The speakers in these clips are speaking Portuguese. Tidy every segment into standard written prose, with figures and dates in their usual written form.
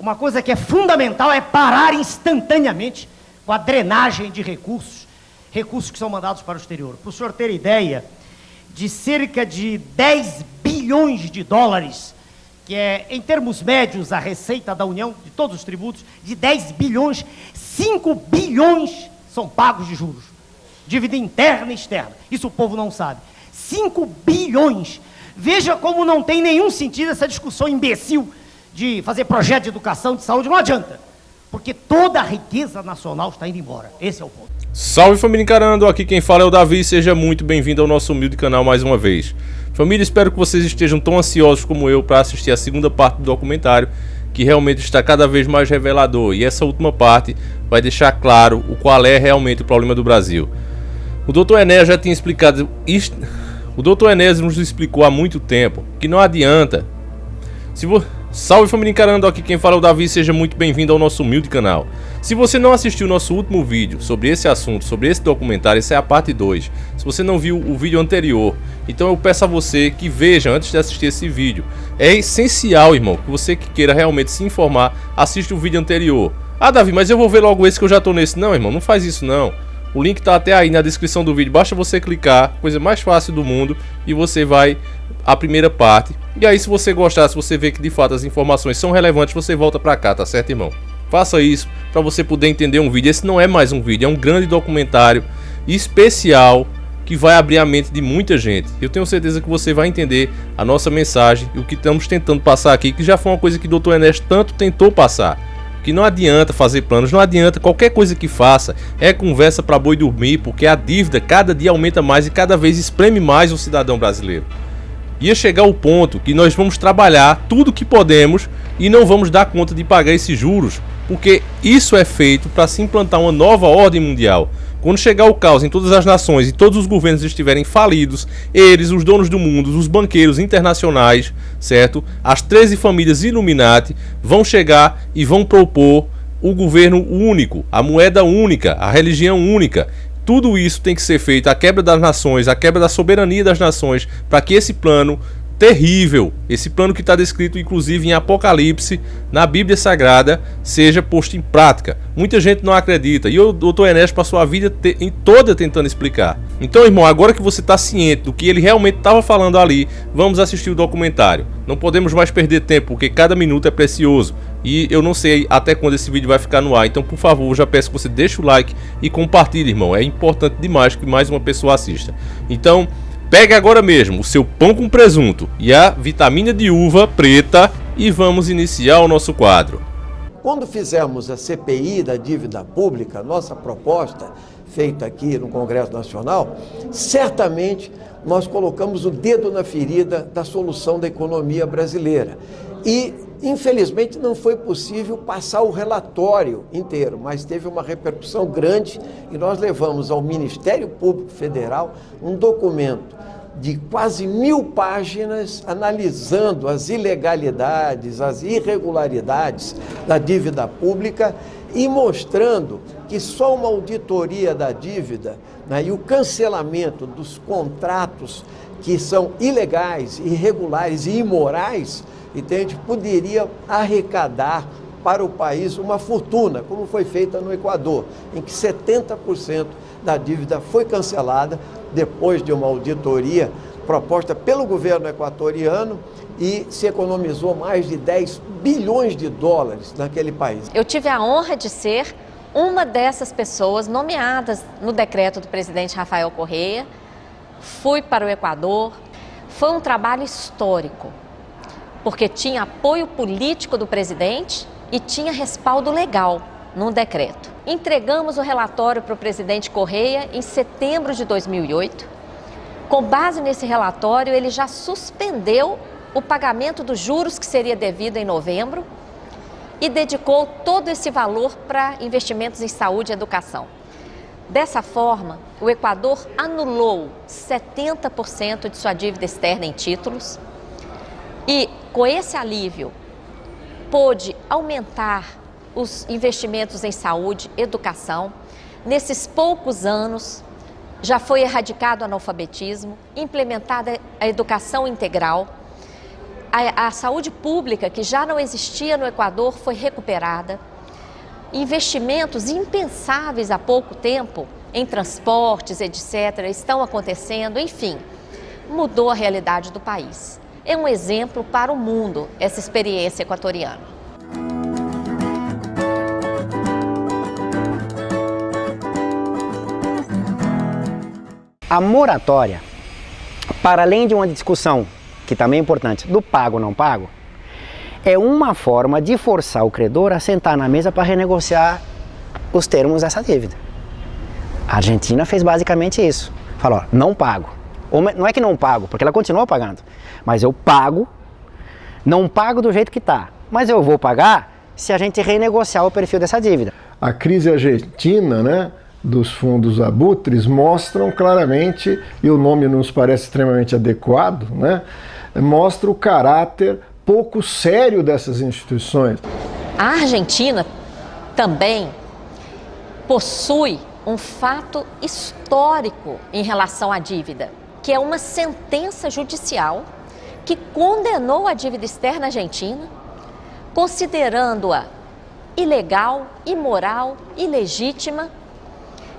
Uma coisa que é fundamental é parar instantaneamente com a drenagem de recursos que são mandados para o exterior. Para o senhor ter ideia, de cerca de 10 bilhões de dólares, que é, em termos médios, a receita da União, de todos os tributos, de 10 bilhões, 5 bilhões são pagos de juros. Dívida interna e externa. Isso o povo não sabe. 5 bilhões. Veja como não tem nenhum sentido essa discussão imbecil de fazer projeto de educação, de saúde. Não adianta. Porque toda a riqueza nacional está indo embora. Esse é o ponto. Salve, família Encarando, aqui quem fala é o Davi, seja muito bem-vindo ao nosso humilde canal mais uma vez. Família, espero que vocês estejam tão ansiosos como eu para assistir a segunda parte do documentário, que realmente está cada vez mais revelador, e essa última parte vai deixar claro o qual é realmente o problema do Brasil. O Dr. Enéas já tinha explicado isto, o Dr. Enéas nos explicou há muito tempo que não adianta. Salve, família Encarando, aqui quem fala é o Davi, seja muito bem-vindo ao nosso humilde canal. Se você não assistiu o nosso último vídeo sobre esse assunto, sobre esse documentário, essa é a parte 2. Se você não viu o vídeo anterior, então eu peço a você que veja antes de assistir esse vídeo. É essencial, irmão, que você que queira realmente se informar, assista o vídeo anterior. Ah, Davi, mas eu vou ver logo esse que eu já tô nesse. Não, irmão, não faz isso não. O link tá até aí na descrição do vídeo, basta você clicar, coisa mais fácil do mundo, e você vai à primeira parte. E aí, se você gostar, se você ver que de fato as informações são relevantes, você volta pra cá, tá certo, irmão? Faça isso para você poder entender um vídeo. Esse não é mais um vídeo, é um grande documentário especial que vai abrir a mente de muita gente. Eu tenho certeza que você vai entender a nossa mensagem e o que estamos tentando passar aqui, que já foi uma coisa que o Dr. Enéas tanto tentou passar. Que não adianta fazer planos, não adianta, qualquer coisa que faça é conversa para boi dormir, porque a dívida cada dia aumenta mais e cada vez espreme mais o cidadão brasileiro. Ia chegar o ponto que nós vamos trabalhar tudo que podemos e não vamos dar conta de pagar esses juros, porque isso é feito para se implantar uma nova ordem mundial. Quando chegar o caos em todas as nações e todos os governos estiverem falidos, eles, os donos do mundo, os banqueiros internacionais, certo? As 13 famílias Illuminati vão chegar e vão propor o governo único, a moeda única, a religião única. Tudo isso tem que ser feito, a quebra das nações, a quebra da soberania das nações, para que esse plano terrível, esse plano que está descrito inclusive em Apocalipse, na Bíblia Sagrada, seja posto em prática. Muita gente não acredita, e o Dr. Enéas passou a vida toda tentando explicar. Então, irmão, agora que você está ciente do que ele realmente estava falando ali, vamos assistir o documentário. Não podemos mais perder tempo, porque cada minuto é precioso. E eu não sei até quando esse vídeo vai ficar no ar, então por favor, já peço que você deixe o like e compartilhe, irmão. É importante demais que mais uma pessoa assista. Então, pegue agora mesmo o seu pão com presunto e a vitamina de uva preta e vamos iniciar o nosso quadro. Quando fizemos a CPI da dívida pública, nossa proposta, feita aqui no Congresso Nacional, certamente nós colocamos o dedo na ferida da solução da economia brasileira. E, infelizmente, não foi possível passar o relatório inteiro, mas teve uma repercussão grande e nós levamos ao Ministério Público Federal um documento de quase 1000 páginas analisando as ilegalidades, as irregularidades da dívida pública e mostrando que só uma auditoria da dívida, né, e o cancelamento dos contratos que são ilegais, irregulares e imorais, entende, poderia arrecadar para o país uma fortuna, como foi feita no Equador, em que 70% da dívida foi cancelada depois de uma auditoria proposta pelo governo equatoriano e se economizou mais de 10 bilhões de dólares naquele país. Eu tive a honra de ser uma dessas pessoas nomeadas no decreto do presidente Rafael Correa. Fui para o Equador, foi um trabalho histórico, porque tinha apoio político do presidente e tinha respaldo legal num decreto. Entregamos o relatório para o presidente Correa em setembro de 2008. Com base nesse relatório, ele já suspendeu o pagamento dos juros que seria devido em novembro e dedicou todo esse valor para investimentos em saúde e educação. Dessa forma, o Equador anulou 70% de sua dívida externa em títulos e, com esse alívio, pôde aumentar os investimentos em saúde, educação. Nesses poucos anos, já foi erradicado o analfabetismo, implementada a educação integral, A saúde pública, que já não existia no Equador, foi recuperada. Investimentos impensáveis há pouco tempo em transportes, etc., estão acontecendo, enfim, mudou a realidade do país. É um exemplo para o mundo essa experiência equatoriana. A moratória, para além de uma discussão, que também é importante, do pago ou não pago, é uma forma de forçar o credor a sentar na mesa para renegociar os termos dessa dívida. A Argentina fez basicamente isso. Falou, não pago. Ou não é que não pago, porque ela continua pagando, mas eu pago, não pago do jeito que está, mas eu vou pagar se a gente renegociar o perfil dessa dívida. A crise argentina, né, dos fundos abutres mostram claramente, e o nome nos parece extremamente adequado, né, mostra o caráter pouco sério dessas instituições. A Argentina também possui um fato histórico em relação à dívida, que é uma sentença judicial que condenou a dívida externa argentina, considerando-a ilegal, imoral, ilegítima,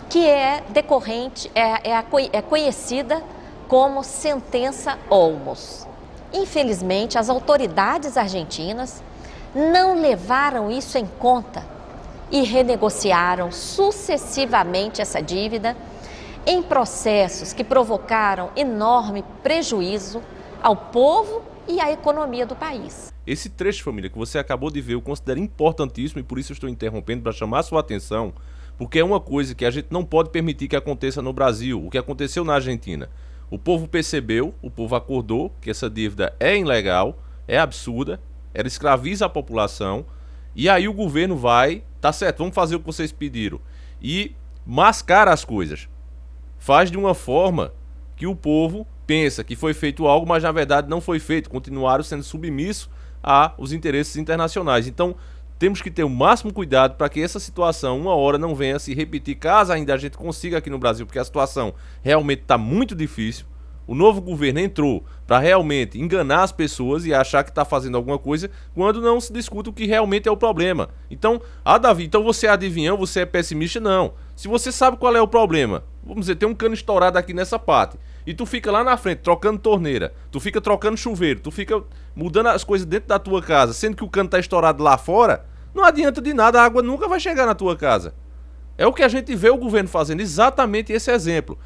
que é decorrente, é conhecida como sentença Olmos. Infelizmente, as autoridades argentinas não levaram isso em conta e renegociaram sucessivamente essa dívida em processos que provocaram enorme prejuízo ao povo e à economia do país. Esse trecho, família, que você acabou de ver, eu considero importantíssimo e por isso eu estou interrompendo para chamar a sua atenção, porque é uma coisa que a gente não pode permitir que aconteça no Brasil, o que aconteceu na Argentina. O povo percebeu, o povo acordou que essa dívida é ilegal, é absurda, ela escraviza a população, e aí o governo vai, tá certo, vamos fazer o que vocês pediram, e mascara as coisas. Faz de uma forma que o povo pensa que foi feito algo, mas na verdade não foi feito, continuaram sendo submissos aos interesses internacionais. Então, temos que ter o máximo cuidado para que essa situação, uma hora, não venha se repetir, caso ainda a gente consiga aqui no Brasil, porque a situação realmente está muito difícil. O novo governo entrou para realmente enganar as pessoas e achar que está fazendo alguma coisa, quando não se discute o que realmente é o problema. Então, Davi, então você é adivinhão, você é pessimista? Não. Se você sabe qual é o problema, vamos dizer, tem um cano estourado aqui nessa parte, e tu fica lá na frente trocando torneira, tu fica trocando chuveiro, tu fica mudando as coisas dentro da tua casa, sendo que o cano está estourado lá fora, não adianta de nada, a água nunca vai chegar na tua casa. É o que a gente vê o governo fazendo, exatamente esse exemplo.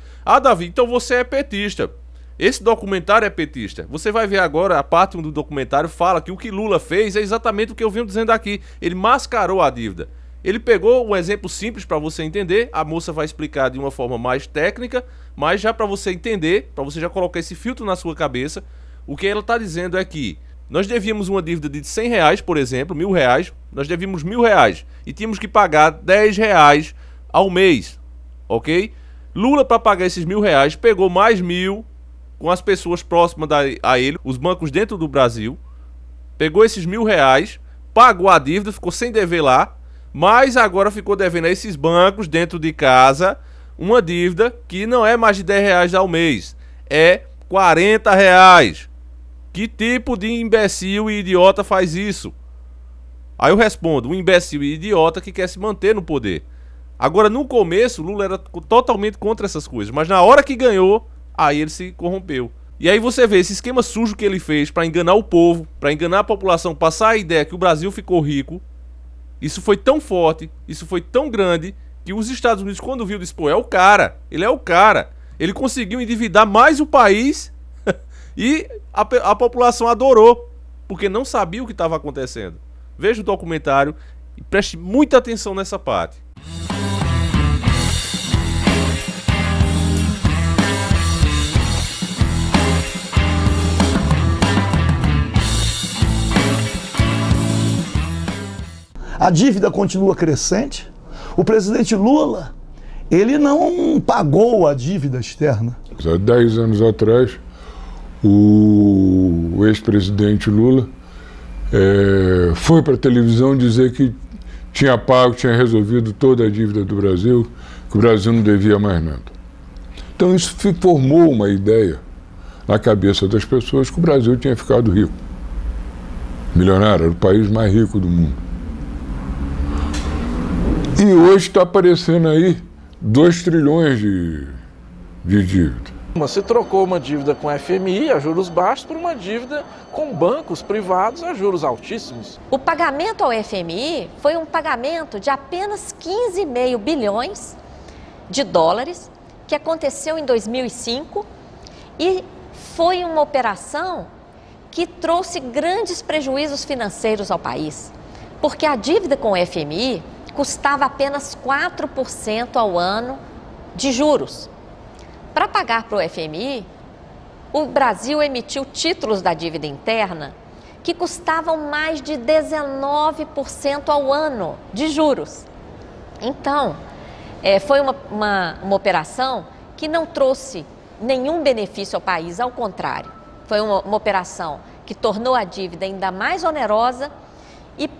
Davi, então você é petista. Esse documentário é petista. Você vai ver agora, a parte 1 do documentário fala que o que Lula fez é exatamente o que eu venho dizendo aqui. Ele mascarou a dívida. Ele pegou um exemplo simples para você entender, a moça vai explicar de uma forma mais técnica, mas já para você entender, para você já colocar esse filtro na sua cabeça, o que ela está dizendo é que nós devíamos uma dívida de R$100, por exemplo, R$1.000, nós devíamos R$1.000 e tínhamos que pagar R$10 ao mês, ok? Lula, para pagar esses R$1.000, pegou mais 1.000 com as pessoas próximas a ele, os bancos dentro do Brasil, pegou esses R$1.000, pagou a dívida, ficou sem dever lá, mas agora ficou devendo a esses bancos dentro de casa uma dívida que não é mais de R$10 ao mês, é R$40. Que tipo de imbecil e idiota faz isso? Aí eu respondo, um imbecil e idiota que quer se manter no poder. Agora, no começo, Lula era totalmente contra essas coisas, mas na hora que ganhou, aí ele se corrompeu. E aí você vê esse esquema sujo que ele fez para enganar o povo, para enganar a população, passar a ideia que o Brasil ficou rico. Isso foi tão forte, isso foi tão grande, que os Estados Unidos, quando viu, disse, pô, é o cara, ele é o cara. Ele conseguiu endividar mais o país e a população adorou, porque não sabia o que estava acontecendo. Veja o documentário e preste muita atenção nessa parte. A dívida continua crescente. O presidente Lula, ele não pagou a dívida externa. Há 10 anos atrás, o ex-presidente Lula foi para a televisão dizer que tinha pago, tinha resolvido toda a dívida do Brasil, que o Brasil não devia mais nada. Então isso formou uma ideia na cabeça das pessoas que o Brasil tinha ficado rico. Milionário, era o país mais rico do mundo. E hoje está aparecendo aí 2 trilhões de dívida. Você trocou uma dívida com a FMI a juros baixos por uma dívida com bancos privados a juros altíssimos. O pagamento ao FMI foi um pagamento de apenas 15,5 bilhões de dólares, que aconteceu em 2005, e foi uma operação que trouxe grandes prejuízos financeiros ao país, porque a dívida com o FMI custava apenas 4% ao ano de juros. Para pagar para o FMI, o Brasil emitiu títulos da dívida interna que custavam mais de 19% ao ano de juros. Então, foi uma operação que não trouxe nenhum benefício ao país, ao contrário. Foi uma operação que tornou a dívida ainda mais onerosa e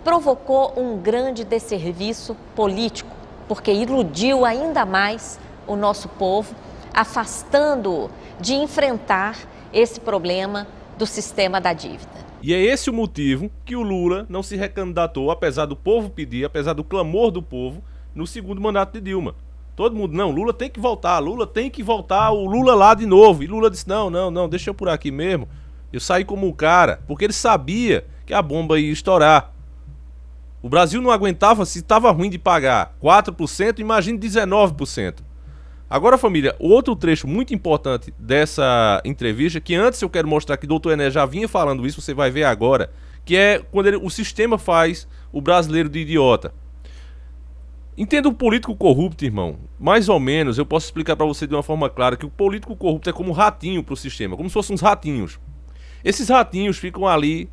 provocou um grande desserviço político, porque iludiu ainda mais o nosso povo, afastando-o de enfrentar esse problema do sistema da dívida. E é esse o motivo que o Lula não se recandidatou, apesar do povo pedir, apesar do clamor do povo, no segundo mandato de Dilma. Todo mundo, não, Lula tem que voltar, o Lula lá de novo. E Lula disse, não, deixa eu por aqui mesmo. Eu saí como um cara, porque ele sabia que a bomba ia estourar. O Brasil não aguentava, se estava ruim de pagar 4%, imagine 19%. Agora, família, outro trecho muito importante dessa entrevista, que antes eu quero mostrar que o doutor Enéas já vinha falando isso, você vai ver agora, que é quando o sistema faz o brasileiro de idiota. Entenda o político corrupto, irmão. Mais ou menos, eu posso explicar para você de uma forma clara que o político corrupto é como um ratinho pro sistema, como se fossem uns ratinhos. Esses ratinhos ficam ali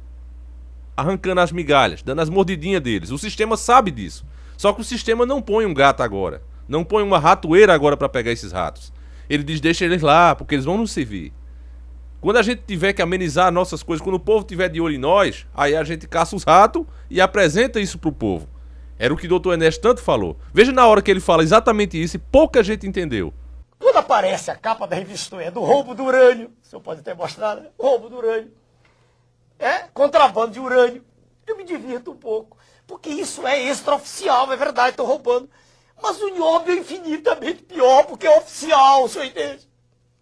arrancando as migalhas, dando as mordidinhas deles. O sistema sabe disso. Só que o sistema não põe um gato agora. Não põe uma ratoeira agora para pegar esses ratos. Ele diz, deixa eles lá, porque eles vão nos servir. Quando a gente tiver que amenizar nossas coisas, quando o povo tiver de olho em nós, aí a gente caça os ratos e apresenta isso pro povo. Era o que o doutor Enéas tanto falou. Veja na hora que ele fala exatamente isso e pouca gente entendeu. Quando aparece a capa da revista do roubo do urânio, o senhor pode ter mostrado, né? Roubo do urânio. Contrabando de urânio. Eu me divirto um pouco, porque isso é extraoficial, é verdade, estou roubando. Mas o nióbio é infinitamente pior, porque é oficial, o senhor entende?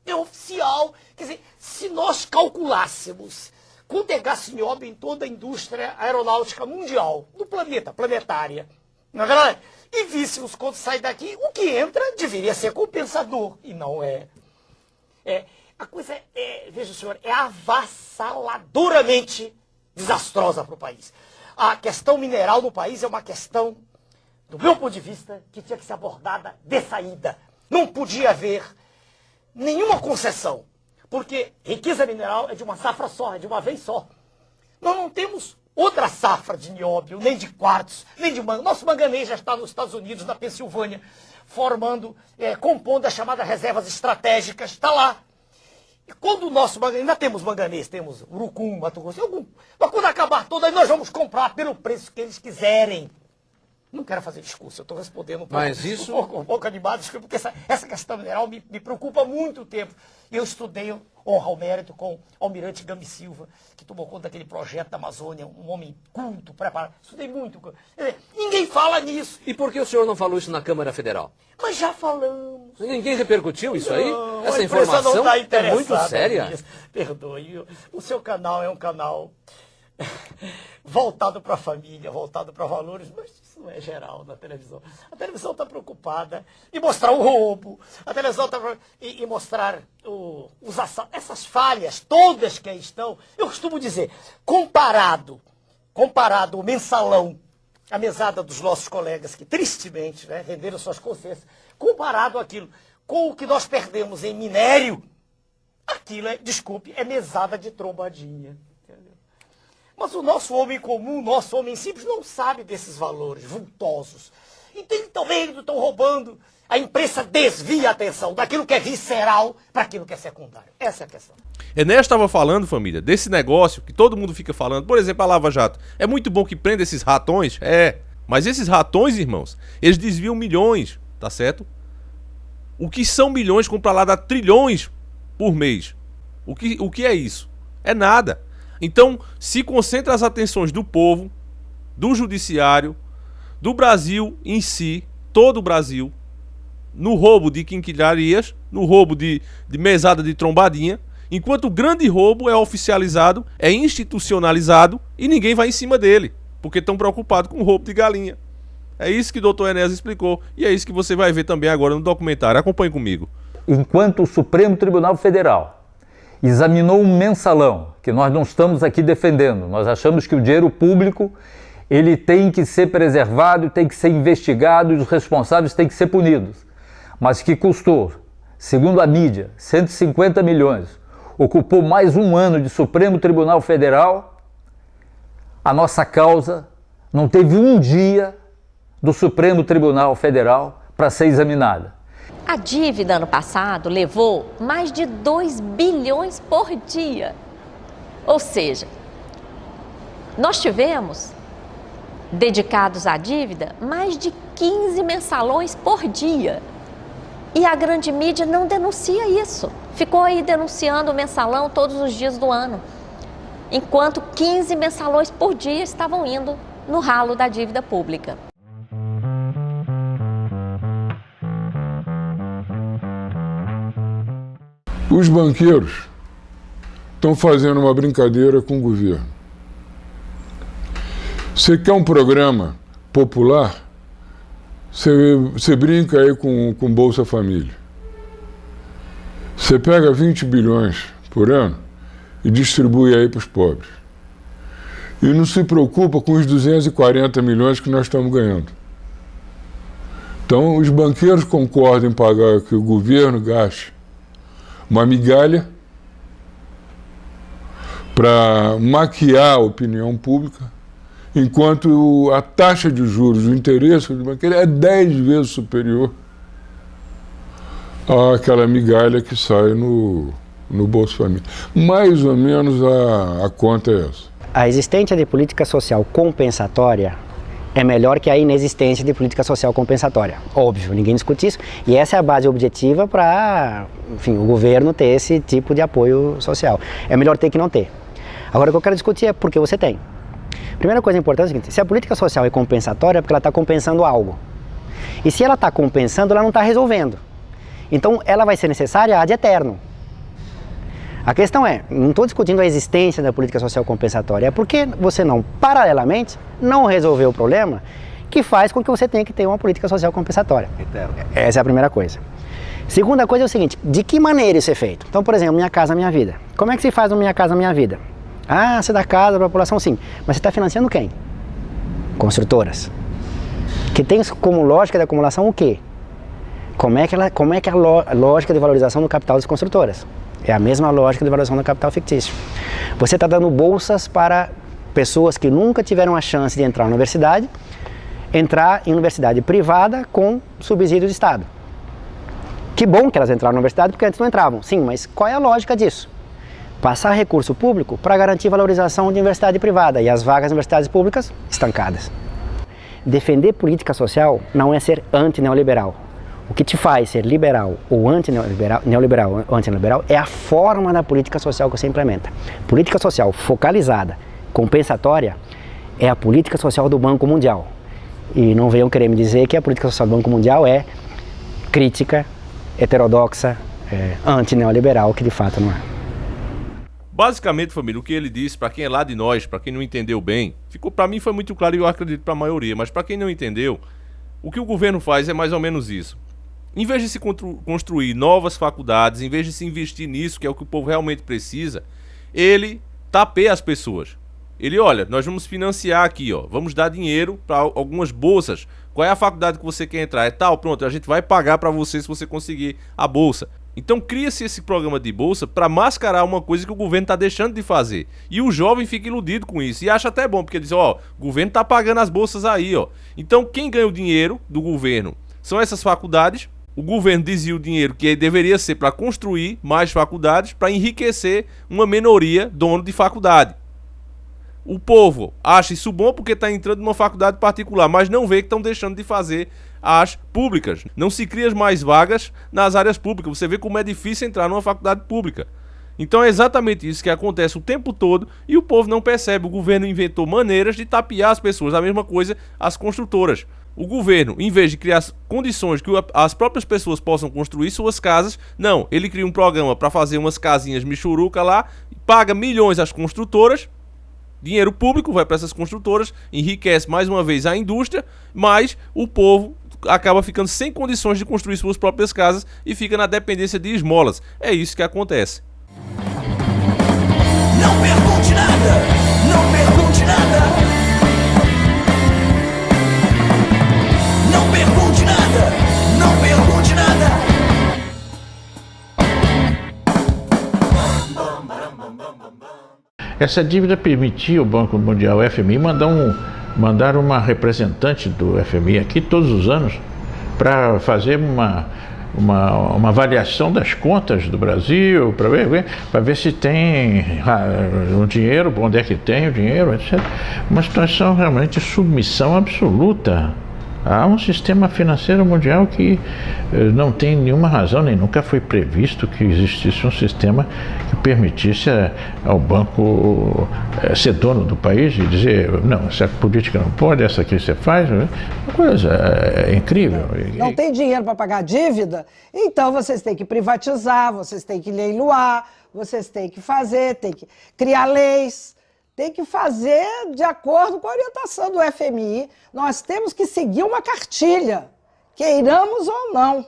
É oficial. Quer dizer, se nós calculássemos quanto é gasto nióbio em toda a indústria aeronáutica mundial, do planeta, planetária, não é verdade? E víssemos quando sai daqui, o que entra deveria ser compensador, e não é. A coisa veja o senhor, é avassaladoramente desastrosa para o país. A questão mineral no país é uma questão, do meu ponto de vista, que tinha que ser abordada de saída. Não podia haver nenhuma concessão, porque riqueza mineral é de uma safra só, é de uma vez só. Nós não temos outra safra de nióbio, nem de quartzo, nem de manganês. Nosso manganês já está nos Estados Unidos, na Pensilvânia, compondo as chamadas reservas estratégicas, está lá. E quando o nosso manganês, ainda temos manganês, temos urucum, Mato Grosso, mas quando acabar tudo, aí nós vamos comprar pelo preço que eles quiserem. Não quero fazer discurso, eu estou respondendo um pouco animado, porque essa questão mineral me preocupa há muito tempo. Eu estudei, honra ao mérito, com o almirante Gami Silva, que tomou conta daquele projeto da Amazônia, um homem culto, preparado. Estudei muito. Ninguém fala nisso. E por que o senhor não falou isso na Câmara Federal? Mas já falamos. Ninguém repercutiu isso aí? Não, essa informação não tá é muito séria. Nisso. Perdoe, o seu canal é um canal voltado para a família, voltado para valores, mas isso não é geral na televisão. A televisão está preocupada em mostrar o roubo, a televisão está em mostrar essas falhas todas que aí estão. Eu costumo dizer, comparado o mensalão, a mesada dos nossos colegas que tristemente venderam suas consciências, comparado aquilo com o que nós perdemos em minério, aquilo é mesada de trombadinha. Mas o nosso homem comum, o nosso homem simples, não sabe desses valores vultosos. Então, eles também estão roubando. A imprensa desvia a atenção daquilo que é visceral para aquilo que é secundário. Essa é a questão. Enéas estava falando, família, desse negócio que todo mundo fica falando. Por exemplo, a Lava Jato. É muito bom que prenda esses ratões? Mas esses ratões, irmãos, eles desviam milhões, tá certo? O que são milhões compra lá dá trilhões por mês. O que é isso? É nada. Então, se concentra as atenções do povo, do judiciário, do Brasil em si, todo o Brasil, no roubo de quinquilharias, no roubo de mesada de trombadinha, enquanto o grande roubo é oficializado, é institucionalizado e ninguém vai em cima dele, porque estão preocupados com o roubo de galinha. É isso que o doutor Enéas explicou e é isso que você vai ver também agora no documentário. Acompanhe comigo. Enquanto o Supremo Tribunal Federal examinou um mensalão, que nós não estamos aqui defendendo, nós achamos que o dinheiro público ele tem que ser preservado, tem que ser investigado e os responsáveis têm que ser punidos, mas que custou, segundo a mídia, 150 milhões, ocupou mais um ano de Supremo Tribunal Federal, a nossa causa não teve um dia do Supremo Tribunal Federal para ser examinada. A dívida ano passado levou mais de 2 bilhões por dia. Ou seja, nós tivemos, dedicados à dívida, mais de 15 mensalões por dia. E a grande mídia não denuncia isso. Ficou aí denunciando o mensalão todos os dias do ano. Enquanto 15 mensalões por dia estavam indo no ralo da dívida pública. Os banqueiros estão fazendo uma brincadeira com o governo. Você quer um programa popular? Você brinca aí com Bolsa Família. Você pega 20 bilhões por ano e distribui aí para os pobres. E não se preocupa com os 240 milhões que nós estamos ganhando. Então, os banqueiros concordam em pagar que o governo gaste uma migalha para maquiar a opinião pública, enquanto a taxa de juros, o interesse do banqueiro é 10 vezes superior àquela migalha que sai no Bolsa Família. Mais ou menos a conta é essa. A existência de política social compensatória é melhor que a inexistência de política social compensatória. Óbvio, ninguém discute isso. E essa é a base objetiva para, enfim, o governo ter esse tipo de apoio social. É melhor ter que não ter. Agora, o que eu quero discutir é por que você tem. Primeira coisa importante é o seguinte: se a política social é compensatória, é porque ela está compensando algo. E se ela está compensando, ela não está resolvendo. Então, ela vai ser necessária ad eterno. A questão é, não estou discutindo a existência da política social compensatória, é porque você não, paralelamente, não resolveu o problema que faz com que você tenha que ter uma política social compensatória. Essa é a primeira coisa. Segunda coisa é o seguinte: de que maneira isso é feito? Então, por exemplo, Minha Casa Minha Vida. Como é que se faz no Minha Casa Minha Vida? Ah, você dá casa para a população, sim. Mas você está financiando quem? Construtoras. Que tem como lógica de acumulação o quê? Como é que é a lógica de valorização do capital das construtoras? É a mesma lógica de valorização do capital fictício. Você está dando bolsas para pessoas que nunca tiveram a chance de entrar na universidade, entrar em universidade privada com subsídio de Estado. Que bom que elas entraram na universidade, porque antes não entravam. Sim, mas qual é a lógica disso? Passar recurso público para garantir valorização de universidade privada e as vagas de universidades públicas estancadas. Defender política social não é ser anti-neoliberal. O que te faz ser liberal ou neoliberal ou anti-neoliberal é a forma da política social que você implementa. Política social focalizada, compensatória, é a política social do Banco Mundial. E não venham querer me dizer que a política social do Banco Mundial é crítica, heterodoxa, anti-neoliberal, que de fato não é. Basicamente, família, o que ele disse, para quem é lá de nós, para quem não entendeu bem, para mim foi muito claro e eu acredito para a maioria, mas para quem não entendeu, o que o governo faz é mais ou menos isso. Em vez de se construir novas faculdades, em vez de se investir nisso, que é o que o povo realmente precisa, ele tapeia as pessoas. Ele, olha, nós vamos financiar aqui, ó, vamos dar dinheiro para algumas bolsas. Qual é a faculdade que você quer entrar? É tal, pronto, a gente vai pagar para você se você conseguir a bolsa. Então cria-se esse programa de bolsa para mascarar uma coisa que o governo está deixando de fazer. E o jovem fica iludido com isso e acha até bom, porque diz, ó, o governo está pagando as bolsas aí, ó. Então quem ganha o dinheiro do governo são essas faculdades. O governo desvia o dinheiro que deveria ser para construir mais faculdades, para enriquecer uma minoria dono de faculdade. O povo acha isso bom porque está entrando numa faculdade particular, mas não vê que estão deixando de fazer as públicas. Não se cria mais vagas nas áreas públicas. Você vê como é difícil entrar numa faculdade pública. Então é exatamente isso que acontece o tempo todo e o povo não percebe. O governo inventou maneiras de tapear as pessoas. A mesma coisa as construtoras. O governo, em vez de criar condições que as próprias pessoas possam construir suas casas, não, ele cria um programa para fazer umas casinhas michuruca lá, paga milhões às construtoras, dinheiro público vai para essas construtoras, enriquece mais uma vez a indústria, mas o povo acaba ficando sem condições de construir suas próprias casas e fica na dependência de esmolas. É isso que acontece. Não pergunte nada, não pergunte nada. Não pergunte nada, não pergunte nada. Essa dívida permitia o Banco Mundial, o FMI, mandar uma representante do FMI aqui todos os anos para fazer uma avaliação das contas do Brasil, para ver se tem o dinheiro, onde é que tem o dinheiro, etc. Uma situação realmente de submissão absoluta a um sistema financeiro mundial que não tem nenhuma razão, nem nunca foi previsto que existisse um sistema que permitisse ao banco ser dono do país e dizer, não, essa política não pode, essa aqui você faz. Uma coisa incrível. Não tem dinheiro para pagar a dívida? Então vocês têm que privatizar, vocês têm que leiloar, vocês têm que fazer, têm que criar leis. Tem que fazer de acordo com a orientação do FMI. Nós temos que seguir uma cartilha, queiramos ou não.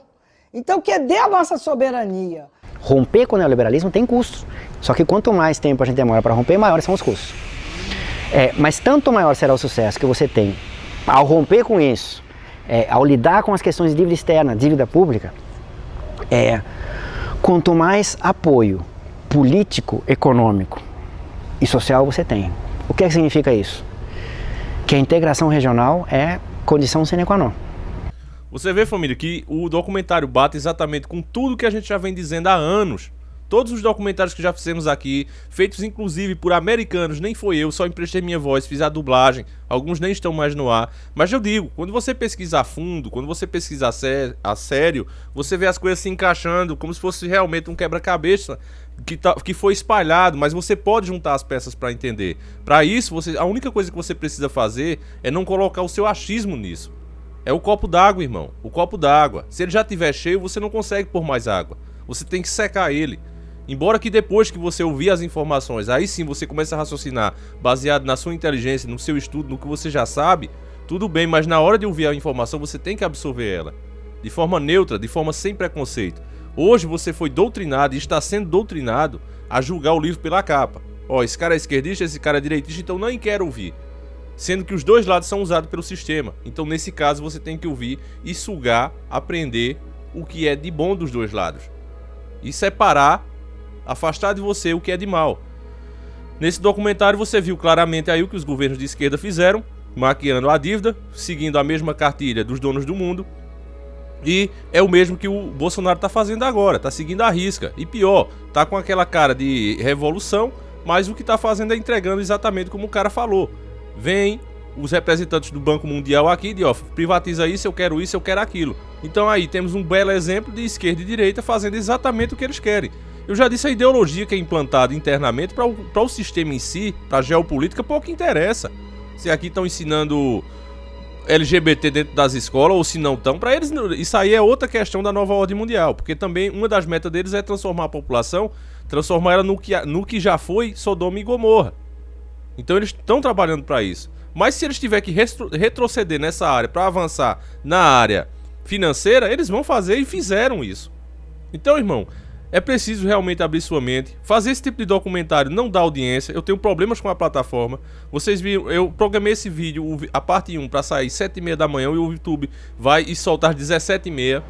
Então, que dê a nossa soberania. Romper com o neoliberalismo tem custos. Só que quanto mais tempo a gente demora para romper, maiores são os custos. Mas tanto maior será o sucesso que você tem ao romper com isso, ao lidar com as questões de dívida externa, dívida pública, quanto mais apoio político, econômico e social você tem. O que significa isso? Que a integração regional é condição sine qua non. Você vê, família, que o documentário bate exatamente com tudo que a gente já vem dizendo há anos. Todos os documentários que já fizemos aqui, feitos inclusive por americanos, nem foi eu, só emprestei minha voz, fiz a dublagem, alguns nem estão mais no ar. Mas eu digo, quando você pesquisa a fundo, quando você pesquisa a sério, você vê as coisas se encaixando como se fosse realmente um quebra-cabeça que foi espalhado, mas você pode juntar as peças para entender. Para isso, a única coisa que você precisa fazer é não colocar o seu achismo nisso. É o copo d'água, irmão, o copo d'água. Se ele já estiver cheio, você não consegue pôr mais água. Você tem que secar ele. Embora que depois que você ouvir as informações, aí sim você começa a raciocinar baseado na sua inteligência, no seu estudo, no que você já sabe, tudo bem, mas na hora de ouvir a informação você tem que absorver ela. De forma neutra, de forma sem preconceito. Hoje você foi doutrinado e está sendo doutrinado a julgar o livro pela capa. Ó, esse cara é esquerdista, esse cara é direitista, então nem quero ouvir. Sendo que os dois lados são usados pelo sistema. Então nesse caso você tem que ouvir e sugar, aprender o que é de bom dos dois lados. E separar, afastar de você o que é de mal. Nesse documentário você viu claramente aí o que os governos de esquerda fizeram, maquiando a dívida, seguindo a mesma cartilha dos donos do mundo. E é o mesmo que o Bolsonaro tá fazendo agora, tá seguindo a risca. E pior, tá com aquela cara de revolução, mas o que tá fazendo é entregando exatamente como o cara falou. Vem os representantes do Banco Mundial aqui e diz, ó, privatiza isso, eu quero aquilo. Então aí temos um belo exemplo de esquerda e direita fazendo exatamente o que eles querem. Eu já disse, a ideologia que é implantada internamente para o sistema em si, para a geopolítica, pouco interessa. Se aqui estão ensinando LGBT dentro das escolas ou se não estão, para eles isso aí é outra questão da nova ordem mundial, porque também uma das metas deles é transformar a população, transformar ela no que já foi Sodoma e Gomorra. Então eles estão trabalhando para isso. Mas se eles tiverem que retroceder nessa área para avançar na área financeira, eles vão fazer e fizeram isso. Então, irmão, é preciso realmente abrir sua mente. Fazer esse tipo de documentário não dá audiência. Eu tenho problemas com a plataforma. Vocês viram, eu programei esse vídeo, a parte 1, para sair 7h30 da manhã e o YouTube vai e soltar às 17h30.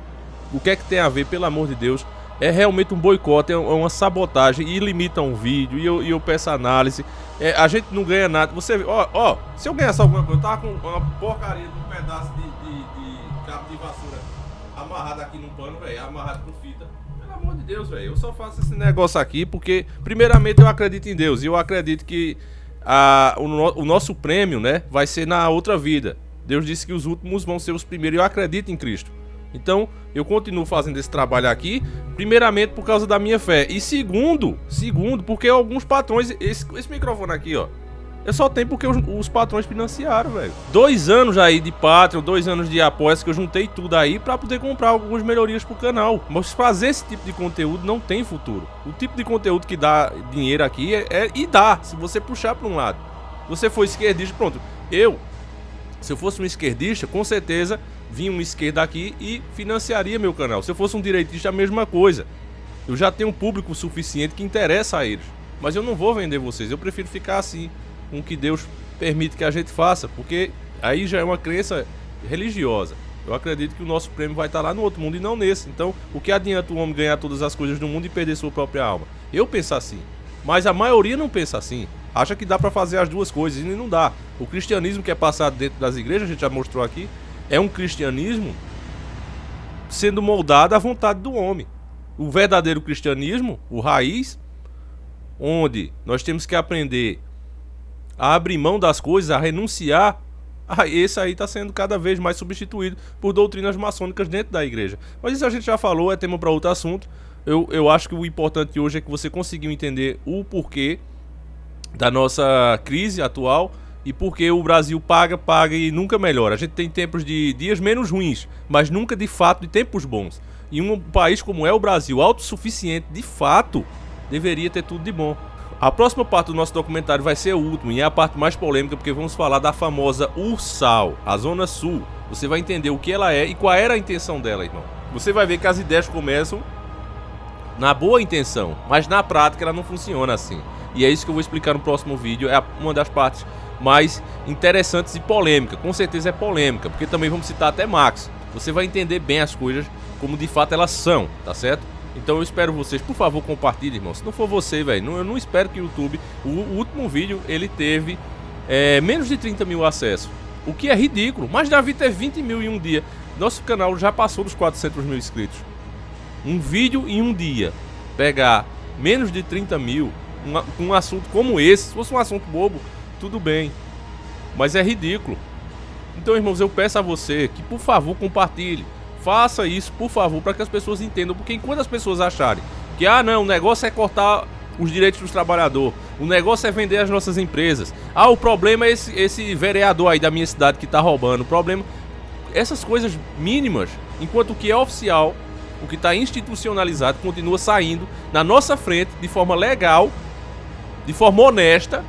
O que é que tem a ver, pelo amor de Deus? É realmente um boicote, é uma sabotagem e limitam o vídeo e eu peço análise. A gente não ganha nada. Você vê, ó, se eu ganhasse alguma coisa, eu tava com uma porcaria de um pedaço de cabo de vassoura amarrado aqui no pano, velho, amarrado com fita. Pelo amor de Deus, velho, eu só faço esse negócio aqui porque, primeiramente, eu acredito em Deus e eu acredito que o nosso prêmio, né, vai ser na outra vida. Deus disse que os últimos vão ser os primeiros e eu acredito em Cristo. Então, eu continuo fazendo esse trabalho aqui, primeiramente por causa da minha fé. E segundo, porque alguns patrões... Esse microfone aqui, ó. Eu só tenho porque os patrões financiaram, velho. 2 anos aí de Patreon, 2 anos de apoias que eu juntei tudo aí pra poder comprar algumas melhorias pro canal. Mas fazer esse tipo de conteúdo não tem futuro. O tipo de conteúdo que dá dinheiro aqui e dá, se você puxar pra um lado. Se você for esquerdista, pronto. Se eu fosse um esquerdista, com certeza vinha um esquerda aqui e financiaria meu canal. Se eu fosse um direitista, a mesma coisa. Eu já tenho um público suficiente que interessa a eles. Mas eu não vou vender vocês, eu prefiro ficar assim, com o que Deus permite que a gente faça, porque aí já é uma crença religiosa. Eu acredito que o nosso prêmio vai estar lá no outro mundo e não nesse. Então, o que adianta o homem ganhar todas as coisas do mundo e perder sua própria alma? Eu penso assim, mas a maioria não pensa assim. Acha que dá pra fazer as duas coisas e não dá. O cristianismo que é passado dentro das igrejas, a gente já mostrou aqui, é um cristianismo sendo moldado à vontade do homem. O verdadeiro cristianismo, o raiz, onde nós temos que aprender a abrir mão das coisas, a renunciar, esse aí está sendo cada vez mais substituído por doutrinas maçônicas dentro da igreja. Mas isso a gente já falou, é tema para outro assunto. Eu acho que o importante hoje é que você conseguiu entender o porquê da nossa crise atual e porque o Brasil paga e nunca melhora. A gente tem tempos de dias menos ruins, mas nunca de fato de tempos bons. E um país como é o Brasil, autossuficiente, de fato, deveria ter tudo de bom. A próxima parte do nosso documentário vai ser a última e é a parte mais polêmica, porque vamos falar da famosa Ursal, a Zona Sul. Você vai entender o que ela é e qual era a intenção dela, irmão. Você vai ver que as ideias começam na boa intenção, mas na prática ela não funciona assim. E é isso que eu vou explicar no próximo vídeo, é uma das partes mais interessantes e polêmica. Com certeza é polêmica, porque também vamos citar até Marx. Você vai entender bem as coisas como de fato elas são, tá certo? Então eu espero vocês, por favor, compartilhem, irmão. Se não for você, velho, eu não espero que o YouTube... O último vídeo, ele teve menos de 30 mil acessos. O que é ridículo. Mas Davi teve 20 mil em um dia. Nosso canal já passou dos 400 mil inscritos. Um vídeo em um dia pegar menos de 30 mil, um assunto como esse, se fosse um assunto bobo, tudo bem. Mas é ridículo. Então, irmãos, eu peço a você que, por favor, compartilhe. Faça isso, por favor, para que as pessoas entendam. Porque enquanto as pessoas acharem que, não, o negócio é cortar os direitos dos trabalhadores, o negócio é vender as nossas empresas, o problema é esse vereador aí da minha cidade que tá roubando, o problema... Essas coisas mínimas, enquanto o que é oficial, o que está institucionalizado, continua saindo na nossa frente de forma legal, de forma honesta,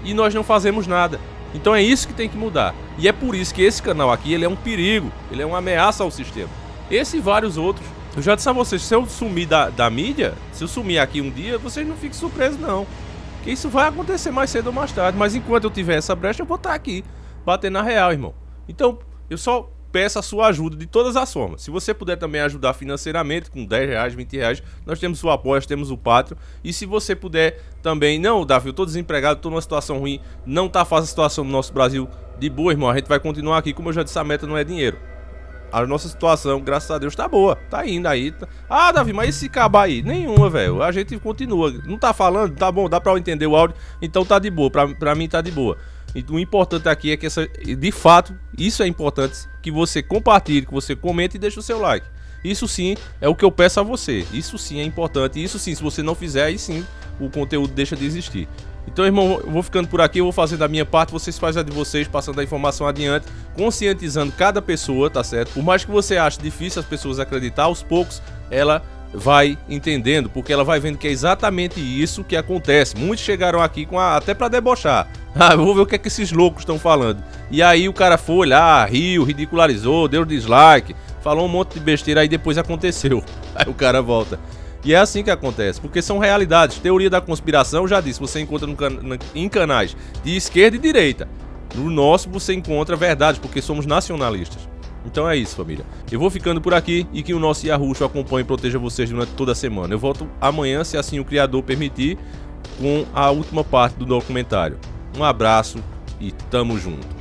e nós não fazemos nada. Então é isso que tem que mudar. E é por isso que esse canal aqui, ele é um perigo, ele é uma ameaça ao sistema. Esse e vários outros. Eu já disse a vocês, se eu sumir da mídia, se eu sumir aqui um dia, vocês não fiquem surpresos não. Porque isso vai acontecer mais cedo ou mais tarde. Mas enquanto eu tiver essa brecha, eu vou estar aqui, batendo na real, irmão. Então, eu só peço a sua ajuda de todas as formas. Se você puder também ajudar financeiramente, com 10 reais, 20 reais, nós temos o apoio, nós temos o Patreon. E se você puder também, não, Davi, eu tô desempregado, tô numa situação ruim, não tá fácil a situação no nosso Brasil, de boa, irmão, a gente vai continuar aqui, como eu já disse, a meta não é dinheiro. A nossa situação, graças a Deus, tá boa, tá indo aí. Davi, mas e se acabar aí? Nenhuma, velho, a gente continua. Não tá falando? Tá bom, dá pra eu entender o áudio, então tá de boa, pra mim tá de boa. E o importante aqui é que de fato, isso é importante, que você compartilhe, que você comente e deixe o seu like. Isso sim é o que eu peço a você. Isso sim é importante. Isso sim, se você não fizer, aí sim o conteúdo deixa de existir. Então, irmão, eu vou ficando por aqui, eu vou fazendo a minha parte, vocês fazem a de vocês, passando a informação adiante, conscientizando cada pessoa, tá certo? Por mais que você ache difícil as pessoas acreditar, aos poucos ela vai entendendo, porque ela vai vendo que é exatamente isso que acontece. Muitos chegaram aqui até pra debochar. Vou ver o que é que esses loucos estão falando. E aí o cara foi olhar, riu, ridicularizou, deu dislike, falou um monte de besteira, aí depois aconteceu. Aí o cara volta. E é assim que acontece, porque são realidades. Teoria da conspiração, já disse, você encontra em canais de esquerda e direita. No nosso você encontra verdades, porque somos nacionalistas. Então é isso, família. Eu vou ficando por aqui e que o nosso Yahushua acompanhe e proteja vocês durante toda a semana. Eu volto amanhã, se assim o Criador permitir, com a última parte do documentário. Um abraço e tamo junto.